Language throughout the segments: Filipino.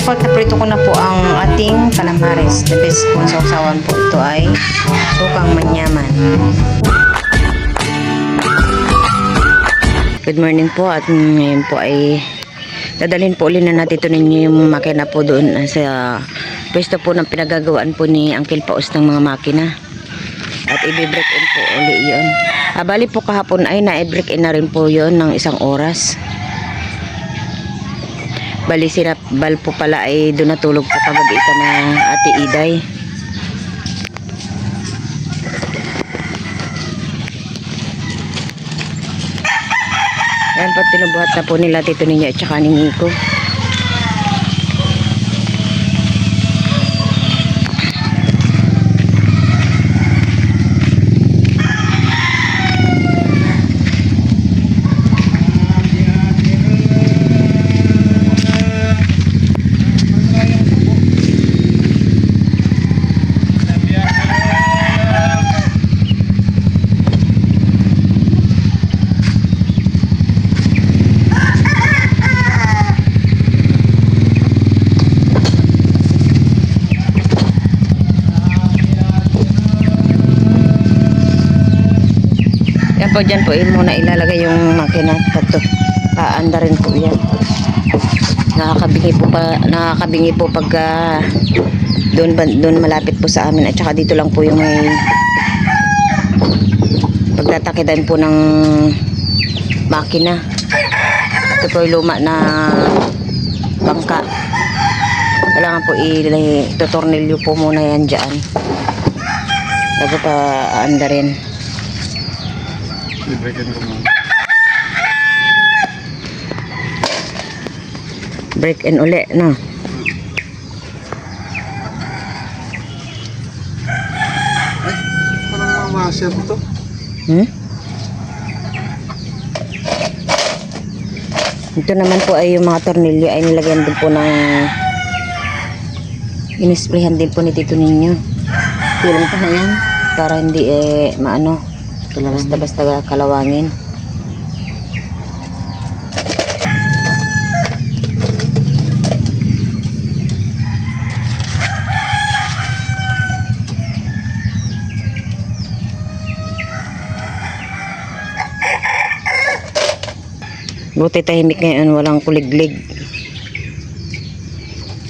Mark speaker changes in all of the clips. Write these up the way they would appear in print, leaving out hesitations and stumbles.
Speaker 1: Ayan po, naprito ko na po ang ating calamares. The best po sa usawan po ito ay sukang manyaman. Good morning po, at ngayon po ay dadalhin po ulit na natin ito ninyo yung makina po doon sa pwesto po ng pinagagawaan po ni Uncle Paus ng mga makina. At i-break in po ulit yun. Bali po kahapon ay na-break in na rin po yun ng 1 oras. Bali sinapbal po pala ay doon natulog po kagabi ka na Ate Iday. Ayan po, tinubuhat na po nila Tito Ninyo at saka ni Nico. Yan po, dyan po muna ilalagay yung makina. Paanda rin po yan. Nakakabingi po pag doon malapit po sa amin. At saka dito lang po yung may pagtatakidan po ng makina. Ito po yung luma na bangka. Kailangan po itutornilyo po muna yan dyan bago pa aanda rin. Break in uli, no?
Speaker 2: Ay, parang mamasya ito.
Speaker 1: Ito naman po ay yung mga tornilyo ay nilagyan din po ng inisprehan din po ni Tito Ninyo. Tulong pa na yan para hindi maano basta-basta kalawangin. Buti tahimik ngayon, walang kuliglig,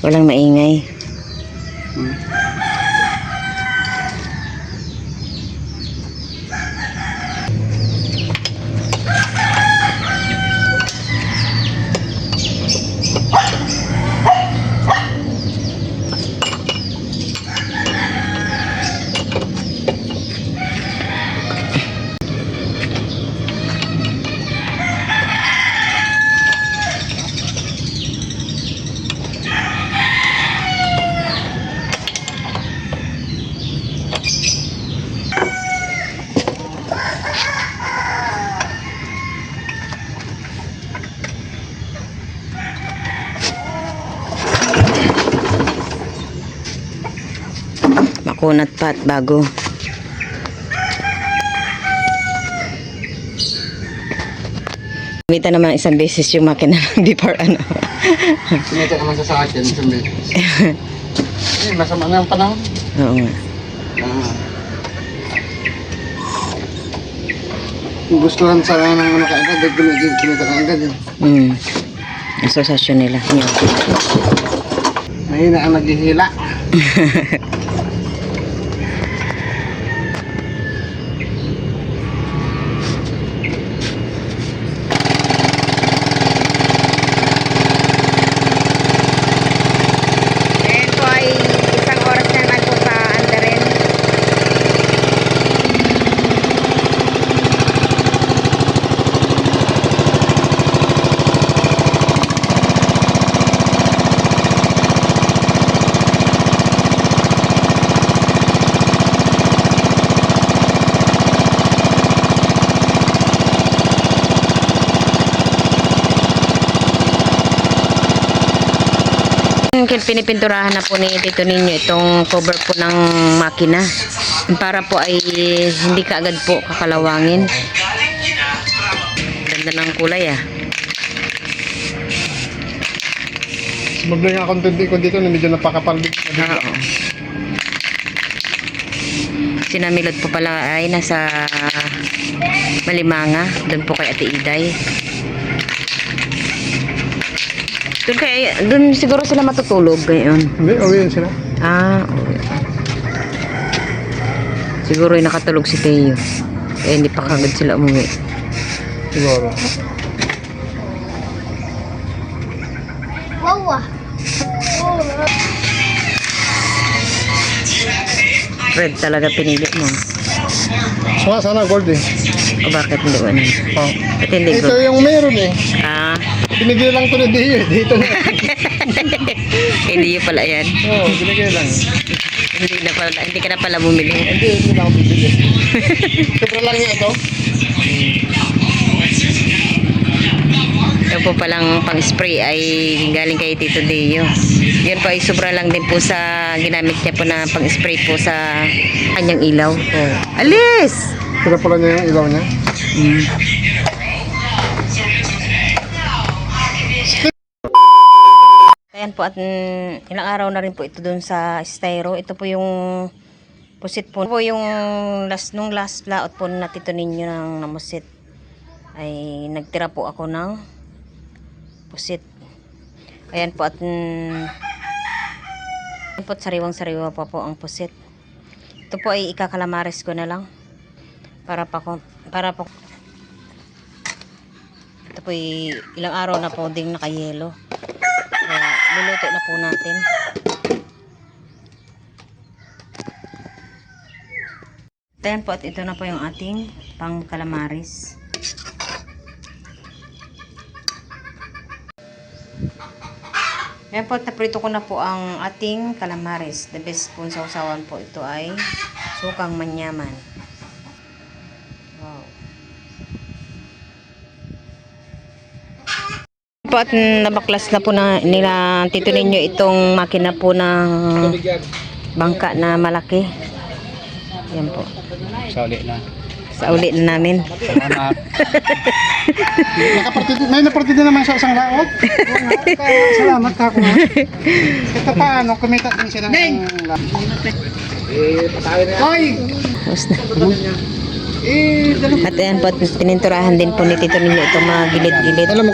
Speaker 1: walang maingay. Makunat pa at bago. Gamitan naman isang beses yung makina ng before ano.
Speaker 2: Sinita naman sa akin isang beses. Masama na ang panahon.
Speaker 1: Oo nga.
Speaker 2: Gustuhan sana ng ano kaagad, kumita ka agad yun.
Speaker 1: Asosasyon nila.
Speaker 2: Mahina ang naghihila. Pinipinturahan na po ni Tito Ninyo itong cover po ng makina para po ay hindi kaagad po kakalawangin. Ganda ng kulay ah.
Speaker 3: Mablay nga content ko dito na medyo napakapal din.
Speaker 2: Oo. Sinamilot po pala ay nasa Malimanga. Doon po kay Ate Iday. Doon siguro sila matutulog ngayon.
Speaker 3: Hindi, uwiin sila.
Speaker 2: Okay. Siguro ay nakatulog si Teo. Hindi pa kagad sila umuwi.
Speaker 3: Siguro.
Speaker 2: Red talaga pinili mo.
Speaker 3: Sana gold eh.
Speaker 2: O bakit hindi mo na?
Speaker 3: Oh.
Speaker 2: Ba't hindi
Speaker 3: Ito
Speaker 2: ko?
Speaker 3: yung meron eh. Binigay lang ito na dito na.
Speaker 2: Hindi yun pala yan.
Speaker 3: Oo, binigay lang.
Speaker 2: Hindi ka na pala bumili.
Speaker 3: Hindi na ako bibili. Sobra lang niya ito.
Speaker 2: Ito po palang pang-spray ay galing kay Tito Deo. Yan po ay sobra lang din po sa ginamit niya po na pang-spray po sa kanyang ilaw.
Speaker 3: Oo.
Speaker 2: Alis!
Speaker 3: Sira pala niya yung ilaw niya.
Speaker 2: Ayan po at ilang araw na rin po ito dun sa styro. Ito po yung pusit po. Ito po yung nung last laot po na Tito ninyo ng namusit. Ay nagtira po ako ng pusit. Ayan po at ayan po at sariwang-sariwa pa po ang pusit. Ito po ay ikakalamares ko na lang. Para po ito po ay ilang araw na po ding nakayelo. Kaya luluto na po natin. Ayan po at ito na po yung ating pang calamares. Ayan po at naprito ko na po ang ating calamares. The best po sa usawan po ito ay sukang manyaman. Wow. Po at nabaklas na po na nila Tito ninyo itong makina po ng bangka na malaki. Yan po.
Speaker 3: Sali na.
Speaker 2: Sa uli na namin.
Speaker 3: Salamat. May napartida naman sa isang laot. Salamat ka ko. Ito paano, kumita din siya ng Hoy!
Speaker 2: Tapos na. At ayan po, at pininturahan din po ni Tito ninyo itong mga gilid-gilid.
Speaker 3: Alam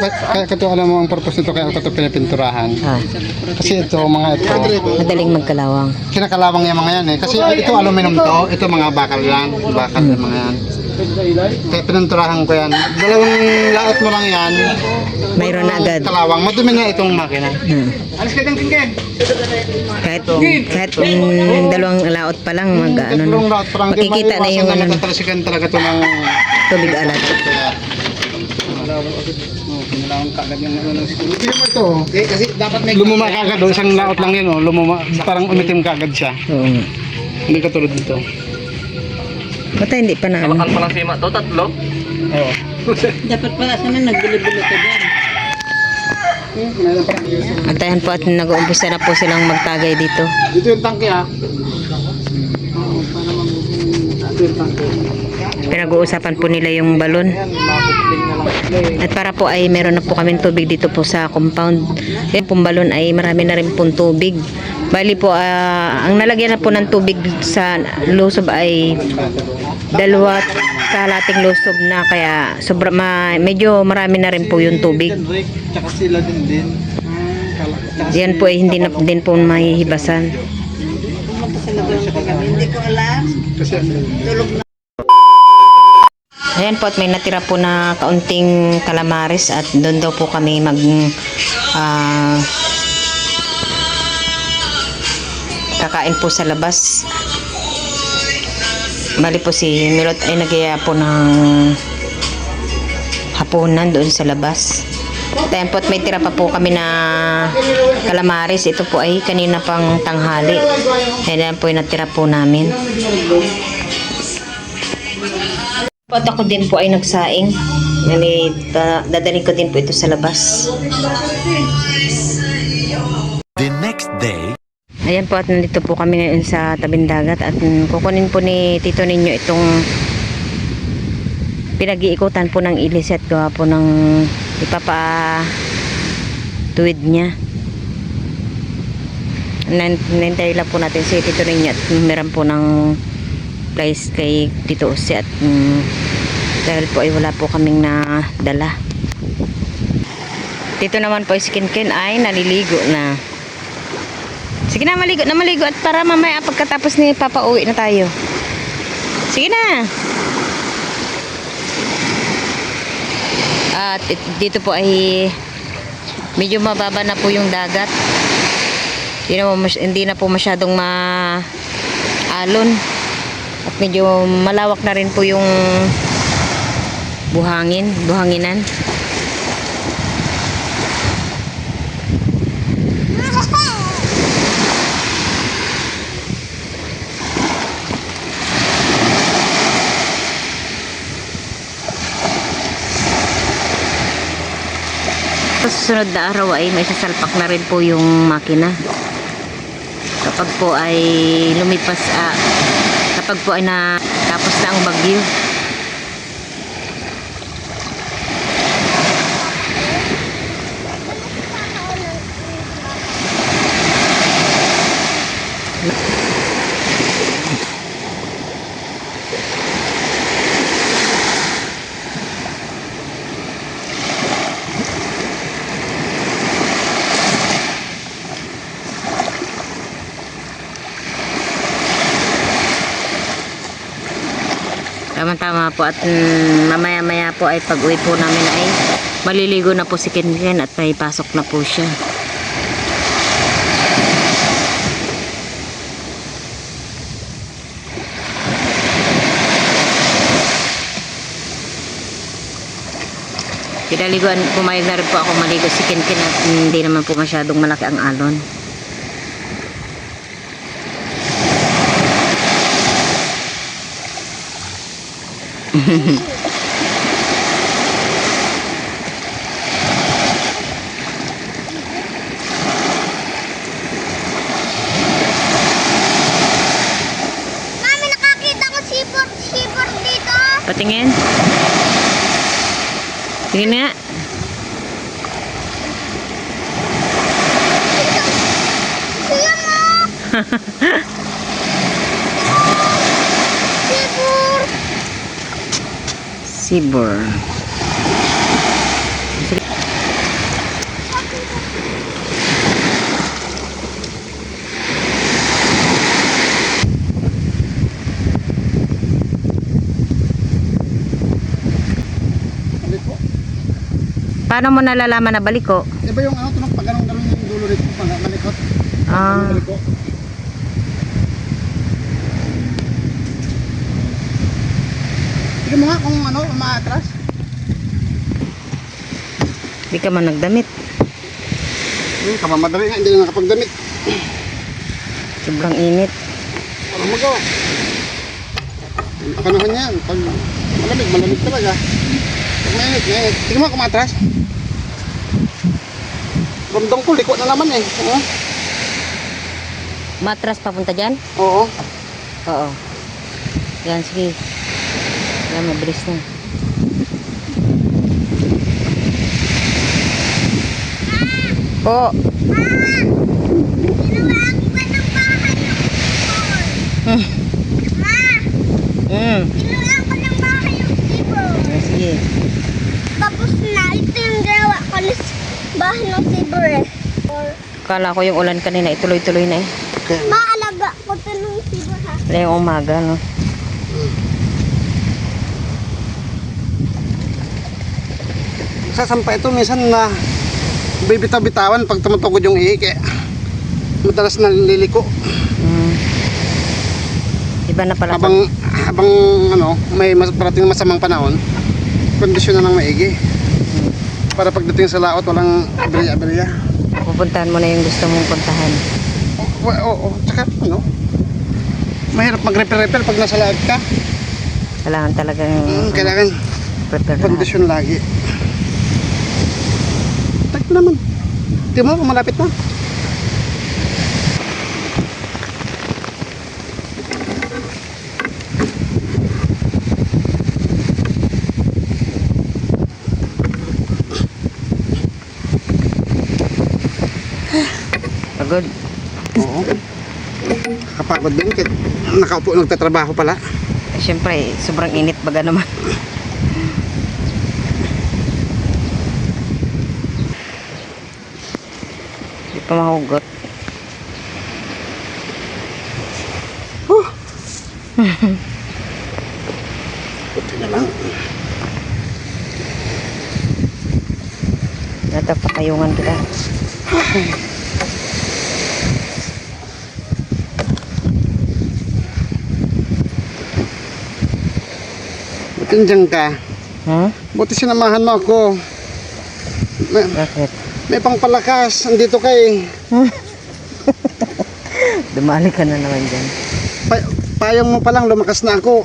Speaker 3: mo ang purpose nito kaya ito pinipinturahan. Kasi ito, mga ito,
Speaker 2: Madaling magkalawang.
Speaker 3: kinakalawang yung mga yan eh. Kasi ito aluminum to, ito mga bakal yan. Bakal yung mga yan. Kaya pininturahan ko yan. Dalawang laot mo lang yan.
Speaker 2: Mayroon na agad.
Speaker 3: Kalawang, madumi na itong makina.
Speaker 2: Alis ka ng tingkin. Kahit dalawang laot pa lang
Speaker 3: Dalawang laot parang di
Speaker 2: makikita na yung
Speaker 3: ano. Natatalasikan talaga ito ng
Speaker 2: tubig alat.
Speaker 3: Kailangan kagad yung ano ng school. Tingnan mo ito. Kasi dapat may lumuma kagad. Isang laot lang yun. Lumuma, parang umitim kagad siya.
Speaker 2: Oo.
Speaker 3: Hindi katulad dito.
Speaker 2: Ba't hindi pa na ano?
Speaker 4: Kalakan pa lang sima to, tatlo.
Speaker 3: Oo.
Speaker 5: Dapat pala sana nagbili-bili ka dyan.
Speaker 2: At ayan po at nag-uumpisa na po silang magtagay dito.
Speaker 3: Dito yung tangke ah. Dito yung tangke.
Speaker 2: Pinag-uusapan po nila yung balon. At para po ay meron na po kaming tubig dito po sa compound. Yung pong balon ay marami na rin pong tubig. Bali po, ang nalagyan na po ng tubig sa lusob ay 2 kalating lusob na, kaya medyo marami na rin po yung tubig.
Speaker 3: Tsaka sila din.
Speaker 2: Yan po ay hindi na din po mahihibasan.
Speaker 5: Hindi ko alam.
Speaker 3: Kasi
Speaker 2: Ayan po at may natira po na kaunting calamares at doon daw po kami kakain po sa labas. Bali po si Milot ay nagyaya po ng hapunan doon sa labas. Ayan po at may tira pa po kami na calamares. Ito po ay kanina pang tanghali. Ayan po yung natira po namin. At ako din po ay nagsaing. Dadalhin ko din po ito sa labas.
Speaker 6: The next day.
Speaker 2: Ayan po at nandito po kami ngayon sa tabing dagat at kukunin po ni Tito ninyo itong pinag-iikutan po ng ilis at gawa po ng ipapatuwid niya. Nintay lang po natin si Tito Ninyo at meron po ng place kay Tito Usi at dahil po ay wala po kaming nadala. Dito naman po si Kinkin ay naliligo na. Sige na, maligo at para mamaya pagkatapos ni Papa uwi na tayo. Sige na. At dito po ay medyo mababa na po yung dagat. Hindi na po masyadong maalon. At medyo malawak na rin po yung buhanginan. Sa susunod na araw ay may sasalpak na rin po yung makina. Kapag po ay lumipas, kapag po ay tapos na ang bagyo. Tama-tama po at mamaya-maya po ay pag-uwi po namin ay maliligo na po si Kinkin at may pasok na po siya. Pinaliguan, pumayag na rin po ako maligo si Kinkin at hindi naman po masyadong malaki ang alon.
Speaker 4: Mami, nakakita ko sipot dito.
Speaker 2: Patingin. Tingin nga.
Speaker 4: Siyan mo. Sipor.
Speaker 2: Sibor. Paano mo nalalaman na baliko?
Speaker 3: Diba yung ano, tunok pag ganun yung dulo rito, pag malikot. Maliko. Tignan mo nga kung ano, umaatras.
Speaker 2: Hindi ka man nagdamit.
Speaker 3: Kamamadali nga, hindi na nakapagdamit.
Speaker 2: Sobrang init.
Speaker 3: Parang magawa. Panahon yan, pag malamig talaga. Pag mainit. Tignan mo kung umaatras. Ramdam ko, liko na naman eh.
Speaker 2: Matras papunta dyan?
Speaker 3: Oo.
Speaker 2: Oo. Yan, sige. Yan, mabilis na. Po.
Speaker 4: Ginawa ko ng bahay ng sipor. Ma, ginawa ko ng bahay ng sipor.
Speaker 2: Yan, sige.
Speaker 4: Tapos na, ito yung ginawa ko ng bahay ng sipor eh.
Speaker 2: Kala ko yung ulan kanina, ituloy-tuloy na eh.
Speaker 4: Maalaga ko ito ng sipor ha.
Speaker 2: Wala yung umaga, no?
Speaker 3: Sasampa ito minsan na bibitaw-bitawan pag tumutugod yung ihi kaya madalas naliliko
Speaker 2: Iba na pala.
Speaker 3: habang ano may parating masamang panahon, kondisyon na ng maigi para pagdating sa laot walang aberya.
Speaker 2: Pupuntahan mo na yung gusto mong puntahan.
Speaker 3: Oo, tsaka ano mahirap mag-repair pag nasa laot ka.
Speaker 2: Kailangan talagang
Speaker 3: Kailangan
Speaker 2: prepare lahat.
Speaker 3: kondisyon lagi. Tagpo naman. Di mo, malapit na.
Speaker 2: Pagod.
Speaker 3: Oo. Kapagod din. Kahit nakaupo, nagtatrabaho pala.
Speaker 1: Siyempre, sobrang init baga naman. Hindi pa mahugot.
Speaker 3: Buti na lang.
Speaker 1: Natapakayungan kita.
Speaker 3: Buti nandiyan ka.
Speaker 1: Hmm?
Speaker 3: Buti sinamahan mo ako.
Speaker 1: Bakit?
Speaker 3: May pangpalakas. Andito ka eh.
Speaker 1: Dumali ka na naman dyan.
Speaker 3: Payong mo palang lumakas na ako.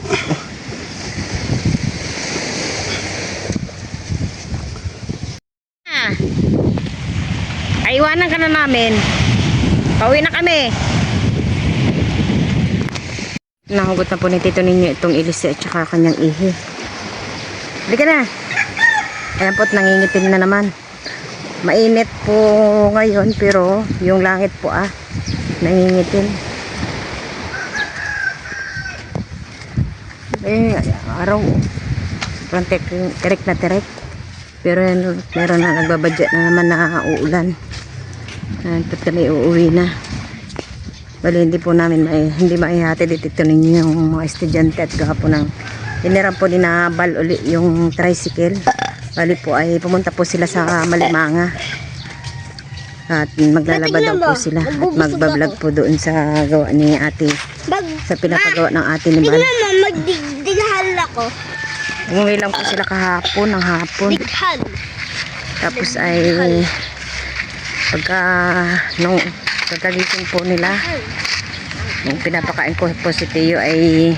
Speaker 1: Ay, iwanan ka na namin. Pauwi na kami. Nahugot na po ni Tito ninyo itong ilise at saka kanyang ihi. Halika na. Ayan po't nangingitim na naman. Mainit po ngayon pero yung langit po nangingitim. Araw. Parang tirik na tirik. Pero meron na nagbabadya na naman na uulan. At kami uuwi na. Bali hindi po namin hindi maihati dito ninyo yung mga estudyante at gawa po ng hiniram po din na bal uli yung tricycle. Bali po ay pumunta po sila sa Malimanga. At maglalaba daw po sila at magbablog po doon sa gawa ni ate. Sa pinapagawa ng ate ni Bal.
Speaker 4: Tignan mo, magdighal ako.
Speaker 1: Umuwi lang po sila kahapon, ng hapon.
Speaker 4: Dighal.
Speaker 1: Tapos ay pagkagising po nila, nung pinapakain ko po si Teo ay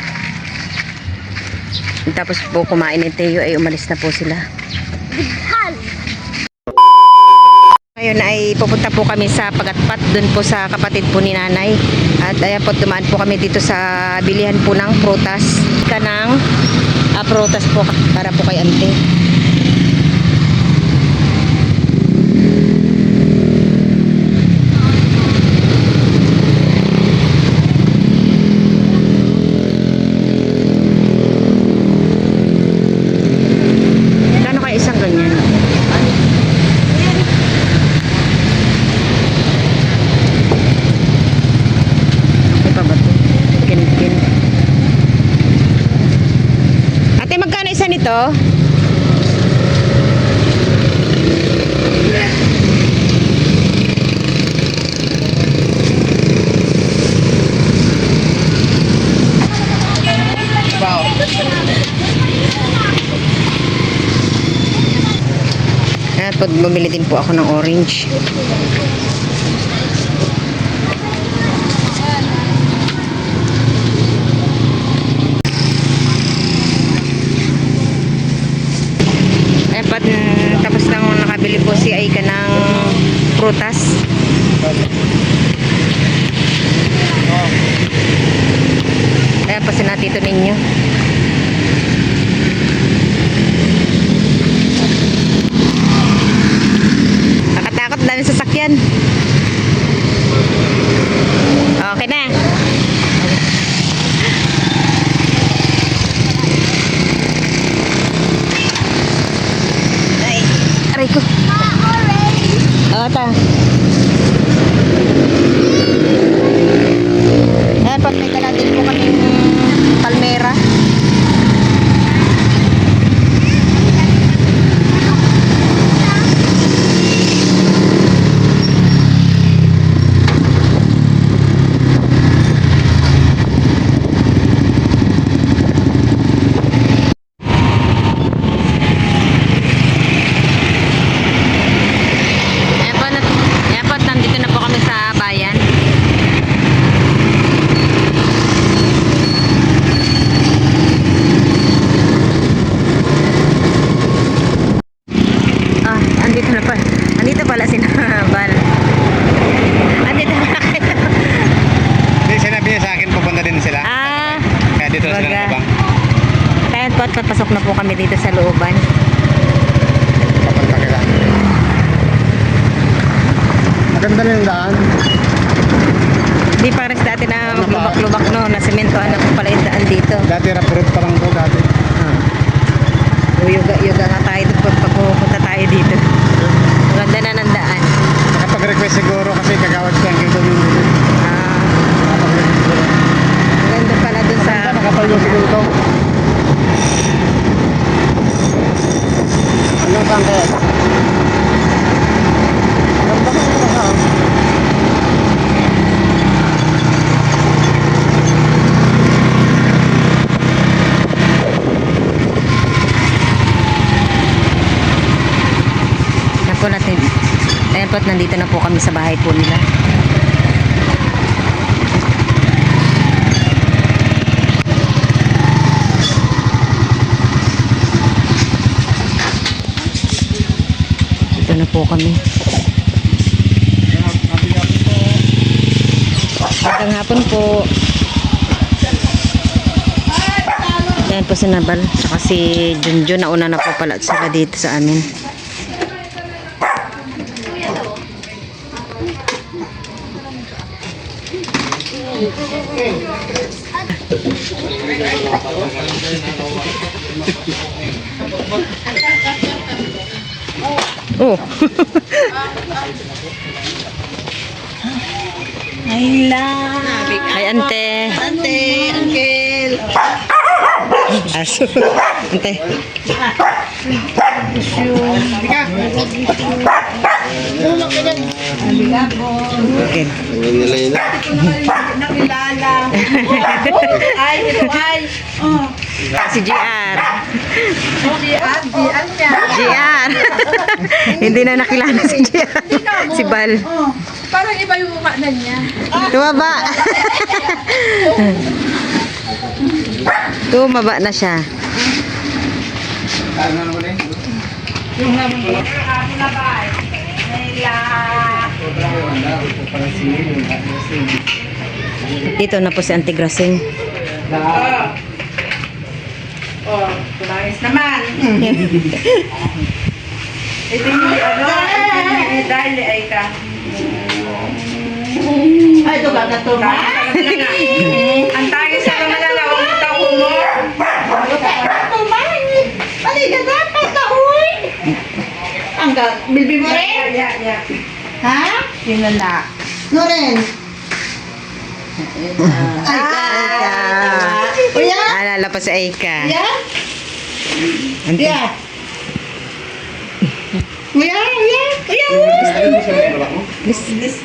Speaker 1: tapos po kumain ni Teo ay umalis na po sila.
Speaker 4: Dighal.
Speaker 1: Ngayon ay pupunta po kami sa Pagatpat, dun po sa kapatid po ni nanay. At ayan po, dumaan po kami dito sa bilihan po ng prutas. Kanang prutas po para po kay ante. Kano kaya isang ganyan? Ate, magkano isa nito? At pag bumili din po ako ng orange. Tapos nang nakabili po si Aika ng prutas. Ayan pa sinatito ninyo. Nakatakot dami sasakyan. Okay na. Aray ko. Oo, ta. Ayan, patay natin po kaming palmera. Nandito na po kami sa bayan. Andito na pa. Andito pala si Bal. Andito na kayo.
Speaker 3: Hindi, sinabi niya sa akin pupunta din sila. Kaya dito na sila nabang.
Speaker 1: Kaya po, papasok na po kami dito sa looban.
Speaker 3: Papunta kila. Maganda na yung daan.
Speaker 2: Di pares dati na maglubak-lubak no, na sementohan na po pala yung daan dito.
Speaker 3: Dati rapurot pa lang po dati.
Speaker 2: Yoga nga tayo pag pupunta tayo dito. Ang ganda na ng daan.
Speaker 3: Nakapag-request siguro kasi kagawad siya ang kito yung
Speaker 2: Ang ganda pala dun sa...
Speaker 3: nakapalyo siguro to.
Speaker 1: Ano bang kaya?
Speaker 2: Yan po natin. Ayan po, nandito na po kami sa bahay po nila. Dito na po kami. Magandang hapon po. Ayan po si Nabal. Saka si Junjun. Nauna na po pala sila dito sa amin. Oh. Hi, ante.
Speaker 5: Ante, uncle.
Speaker 2: Aso. Ante. Okay.
Speaker 5: Nakilala. Ay, ito ay.
Speaker 2: Si GR.
Speaker 5: Diyan niya.
Speaker 2: GR. Hindi na nakilala si GR. Si Bal.
Speaker 4: Parang iba yung mukha na niya.
Speaker 2: Tumaba. Tumaba na siya. Dito na po si Auntie Grasing.
Speaker 5: Oh, kumangis naman. Ito yung dahil ay ka. Ay, ito ba ito ba? Ang tayo sa kamalala, huwag mo tao mo. Baliga dapat na, uy. Ang bilbi mo rin? Ha? Yun na na. Nurin.
Speaker 2: Aika.
Speaker 5: Uya?
Speaker 2: Alala pa si Aika.
Speaker 5: Uya?
Speaker 2: Auntie.
Speaker 5: Uya? Uya? Uya? Uya?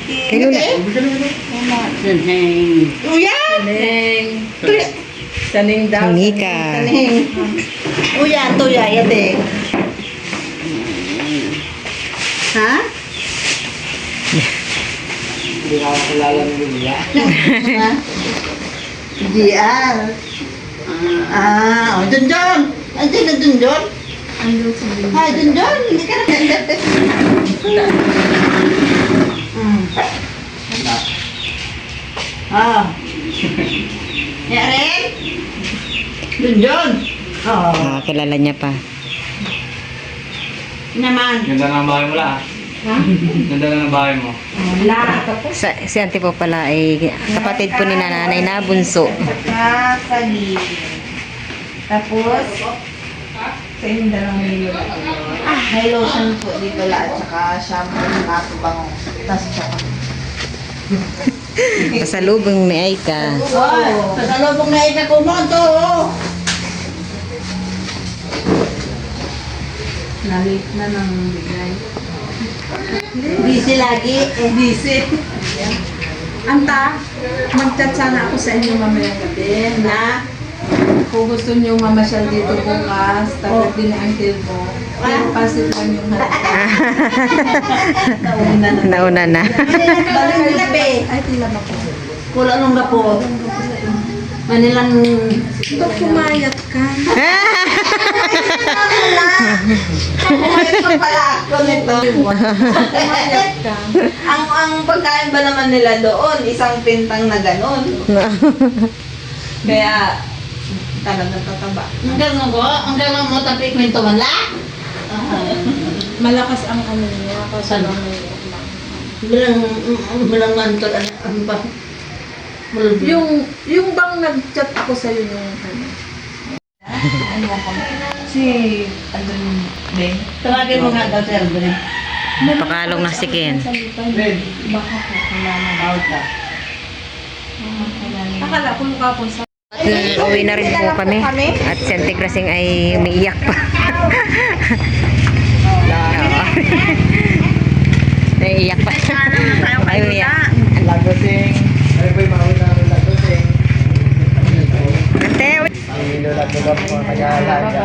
Speaker 2: Kay Lula.
Speaker 5: Uya? Tuya. Taning daw.
Speaker 2: Nika.
Speaker 5: Taning. Uya, tuya, yate. Ha? Hindi ka kilala ni Uya. GR. Oh, Junjun. Andiyan na Junjun? Hi, Junjun. Hindi ka na. Rin? Junjun. Oh.
Speaker 2: Kilala niya pa.
Speaker 5: Naman.
Speaker 7: Ganda ng bahay mo la.
Speaker 5: Ha?
Speaker 7: Ganda ng bahay mo.
Speaker 5: Wala.
Speaker 2: Si Auntie po pala ay kapatid po ni nanay na bunso.
Speaker 5: Kasali. Tapos, sa inyong dalawang milo na ito. May lotion po dito lahat, saka shampoo, nato bango. Tapos tsaka.
Speaker 2: Pasalubong ni Aika.
Speaker 5: Oh, pasalubong na ika kumonto. Nalit na ng bigay. Busy lagi. Busy.
Speaker 4: Anta, mag-chat sana ako sa inyo mamayang gabi na kung gusto niyo mamasyal dito bukas, tapos din ang uncle mo. Pasit lang yung
Speaker 2: Nauna na.
Speaker 5: Balik labi.
Speaker 4: Ay, tila ba ko?
Speaker 5: Kulang nung gapo. Manilang...
Speaker 4: Ba't pumayat ka?
Speaker 5: Kumayat pa pala ako nito.
Speaker 4: Pumayat ka.
Speaker 5: Ang pagkain ba naman nila doon, isang pintang na ganon. Kaya, talagang tataba. Ang gano'n ko? Ang gano'n mo tapi kwento wala?
Speaker 4: Malakas ang ano niya, kasi
Speaker 5: Saan?
Speaker 4: lang may
Speaker 5: Bilang mantol, ano ba?
Speaker 4: Yung bang nag-chat ako sa iyo yung ano.
Speaker 5: Si Aldrin Ben. Tawagin mo nga daw si Aldrin.
Speaker 2: Pakalong na si Ken.
Speaker 4: Baka po kilala. Akala ko mukha po sa
Speaker 2: Uwi na rin po kami. At si Auntie Grasing ay umiiyak pa. Oo. Naiiyak pa. Ay, umiiyak.
Speaker 3: Lagosing. Ay boy, mauna ang lagosing.
Speaker 2: Ate,
Speaker 3: Ang Lola ko lang po nag-aalaga.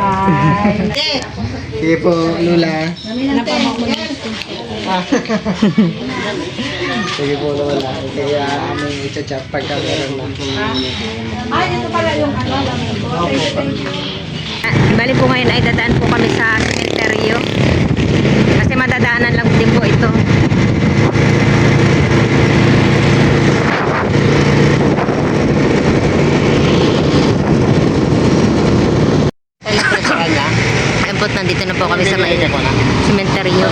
Speaker 3: Sige po, Lola. Sige po, Lola. Kaya aming i-chat pagka meron na.
Speaker 4: Ay, ito pala yung ano.
Speaker 2: bali po ngayon ay dadaan po kami sa sementeryo. Kasi madadaanan lang din po ito. Ayun po, nandito na po kami sa may sementeryo.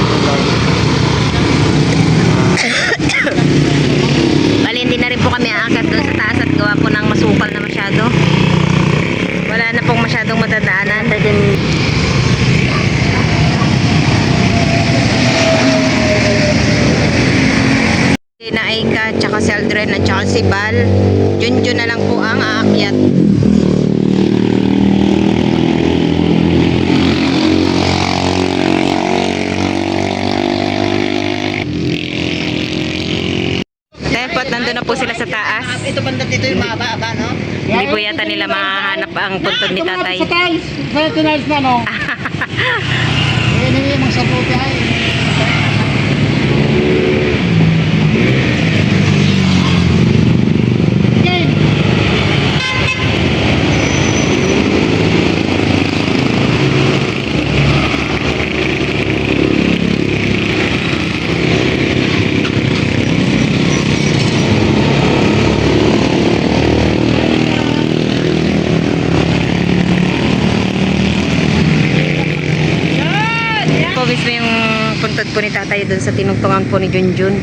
Speaker 2: Bali, hindi na rin po kami aakyat doon sa taas at gawa po ng masukal na masyado. Wala na pong masyadong madadaanan. Na Aika, tsaka si Aldrin at tsaka si Bal. Junjun na lang po ang aakyat. Dahil po at nandun na po sila sa taas.
Speaker 5: Ito banda dito yung mababa, no?
Speaker 2: Hindi po yata nila mahanap ang puntod ni tatay.
Speaker 3: Sa tiles. Sa tiles na, no? Hindi mo sa puti ay.
Speaker 2: Po mismo yung puntod po ni tatay doon sa tinungtungan po ni Junjun.